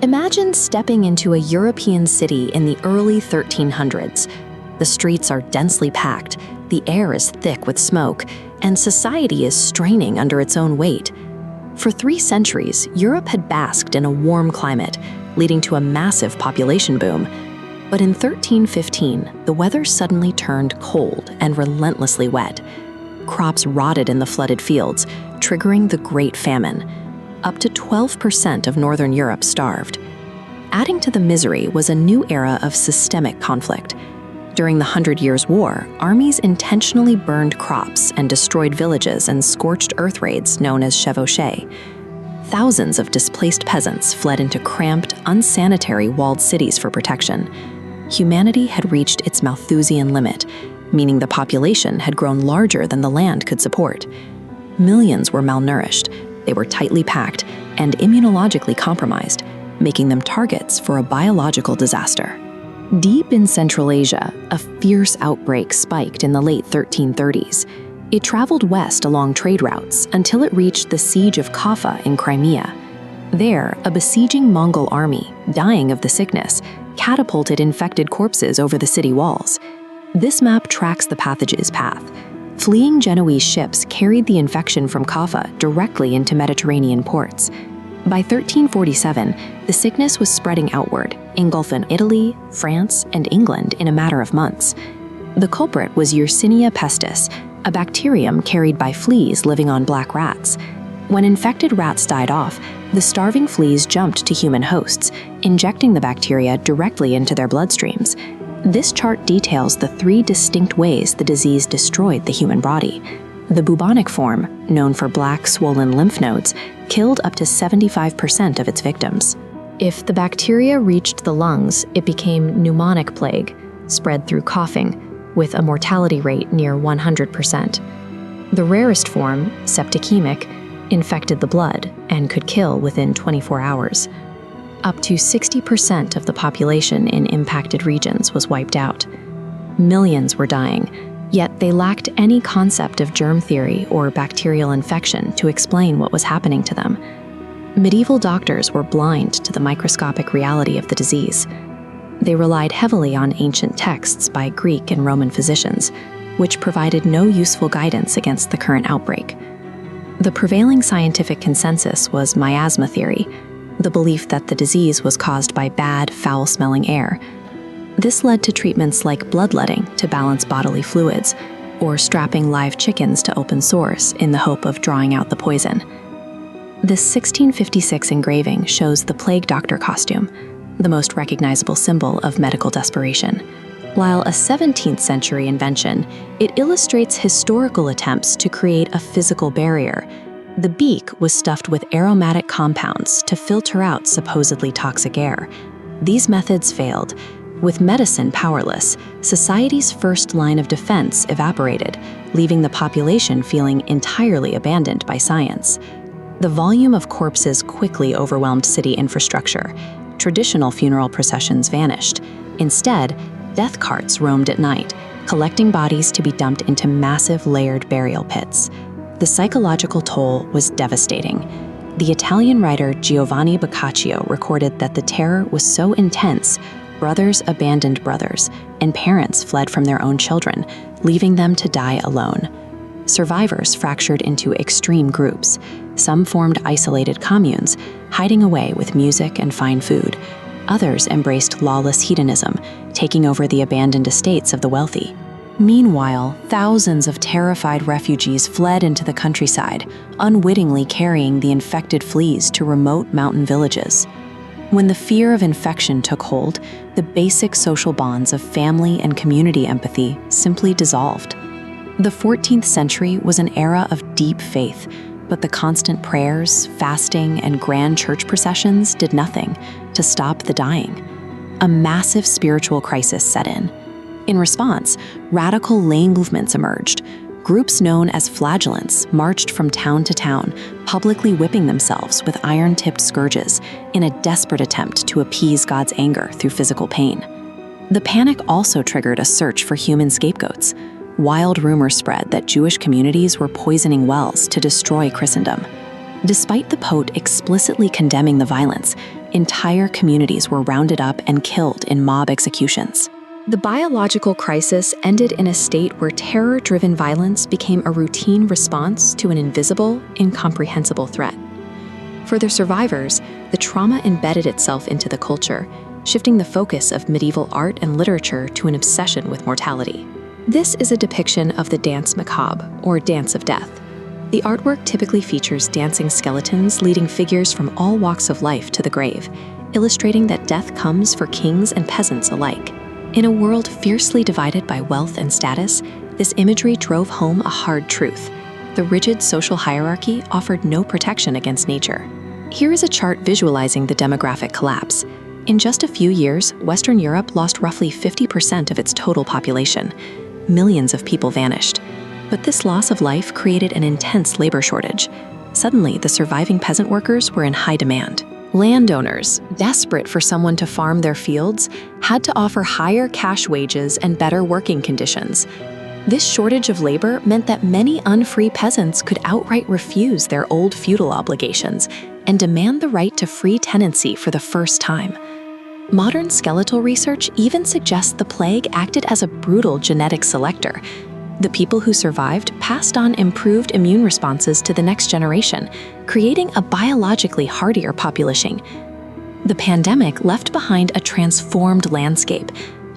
Imagine stepping into a European city in the early 1300s. The streets are densely packed, the air is thick with smoke, and society is straining under its own weight. For 3 centuries, Europe had basked in a warm climate, leading to a massive population boom. But in 1315, the weather suddenly turned cold and relentlessly wet. Crops rotted in the flooded fields, triggering the Great Famine. Up to 12% of Northern Europe starved. Adding to the misery was a new era of systemic conflict. During the 100 Years' War, armies intentionally burned crops and destroyed villages in scorched earth raids known as chevauchées. Thousands of displaced peasants fled into cramped, unsanitary walled cities for protection. Humanity had reached its Malthusian limit, meaning the population had grown larger than the land could support. Millions were malnourished, they were tightly packed, and immunologically compromised, making them targets for a biological disaster. Deep in Central Asia, a fierce outbreak spiked in the late 1330s. It traveled west along trade routes until it reached the siege of Kaffa in Crimea. There, a besieging Mongol army, dying of the sickness, catapulted infected corpses over the city walls. This map tracks the pathogen's path. Fleeing Genoese ships carried the infection from Kaffa directly into Mediterranean ports. By 1347, the sickness was spreading outward, engulfing Italy, France, and England in a matter of months. The culprit was Yersinia pestis, a bacterium carried by fleas living on black rats. When infected rats died off, the starving fleas jumped to human hosts, injecting the bacteria directly into their bloodstreams. This chart details the 3 distinct ways the disease destroyed the human body. The bubonic form, known for black, swollen lymph nodes, killed up to 75% of its victims. If the bacteria reached the lungs, it became pneumonic plague, spread through coughing, with a mortality rate near 100%. The rarest form, septicemic, infected the blood and could kill within 24 hours. Up to 60% of the population in impacted regions was wiped out. Millions were dying, yet they lacked any concept of germ theory or bacterial infection to explain what was happening to them. Medieval doctors were blind to the microscopic reality of the disease. They relied heavily on ancient texts by Greek and Roman physicians, which provided no useful guidance against the current outbreak. The prevailing scientific consensus was miasma theory, the belief that the disease was caused by bad, foul-smelling air. This led to treatments like bloodletting to balance bodily fluids, or strapping live chickens to open sores in the hope of drawing out the poison. This 1656 engraving shows the plague doctor costume, the most recognizable symbol of medical desperation. While a 17th century invention, it illustrates historical attempts to create a physical barrier. The beak was stuffed with aromatic compounds to filter out supposedly toxic air. These methods failed. With medicine powerless, society's first line of defense evaporated, leaving the population feeling entirely abandoned by science. The volume of corpses quickly overwhelmed city infrastructure. Traditional funeral processions vanished. Instead, death carts roamed at night, collecting bodies to be dumped into massive layered burial pits. The psychological toll was devastating. The Italian writer Giovanni Boccaccio recorded that the terror was so intense, brothers abandoned brothers, and parents fled from their own children, leaving them to die alone. Survivors fractured into extreme groups. Some formed isolated communes, hiding away with music and fine food. Others embraced lawless hedonism, taking over the abandoned estates of the wealthy. Meanwhile, thousands of terrified refugees fled into the countryside, unwittingly carrying the infected fleas to remote mountain villages. When the fear of infection took hold, the basic social bonds of family and community empathy simply dissolved. The 14th century was an era of deep faith, but the constant prayers, fasting, and grand church processions did nothing to stop the dying. A massive spiritual crisis set in. In response, radical lay movements emerged. Groups known as flagellants marched from town to town, publicly whipping themselves with iron-tipped scourges in a desperate attempt to appease God's anger through physical pain. The panic also triggered a search for human scapegoats. Wild rumors spread that Jewish communities were poisoning wells to destroy Christendom. Despite the Pope explicitly condemning the violence, Entire communities were rounded up and killed in mob executions. The biological crisis ended in a state where terror-driven violence became a routine response to an invisible, incomprehensible threat. For the survivors, the trauma embedded itself into the culture, shifting the focus of medieval art and literature to an obsession with mortality. This is a depiction of the Danse Macabre, or Dance of Death. The artwork typically features dancing skeletons leading figures from all walks of life to the grave, illustrating that death comes for kings and peasants alike. In a world fiercely divided by wealth and status, this imagery drove home a hard truth. The rigid social hierarchy offered no protection against nature. Here is a chart visualizing the demographic collapse. In just a few years, Western Europe lost roughly 50% of its total population. Millions of people vanished. But this loss of life created an intense labor shortage. Suddenly, the surviving peasant workers were in high demand. Landowners, desperate for someone to farm their fields, had to offer higher cash wages and better working conditions. This shortage of labor meant that many unfree peasants could outright refuse their old feudal obligations and demand the right to free tenancy for the first time. Modern skeletal research even suggests the plague acted as a brutal genetic selector. The people who survived passed on improved immune responses to the next generation, creating a biologically hardier population. The pandemic left behind a transformed landscape,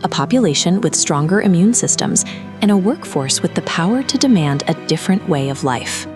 a population with stronger immune systems, and a workforce with the power to demand a different way of life.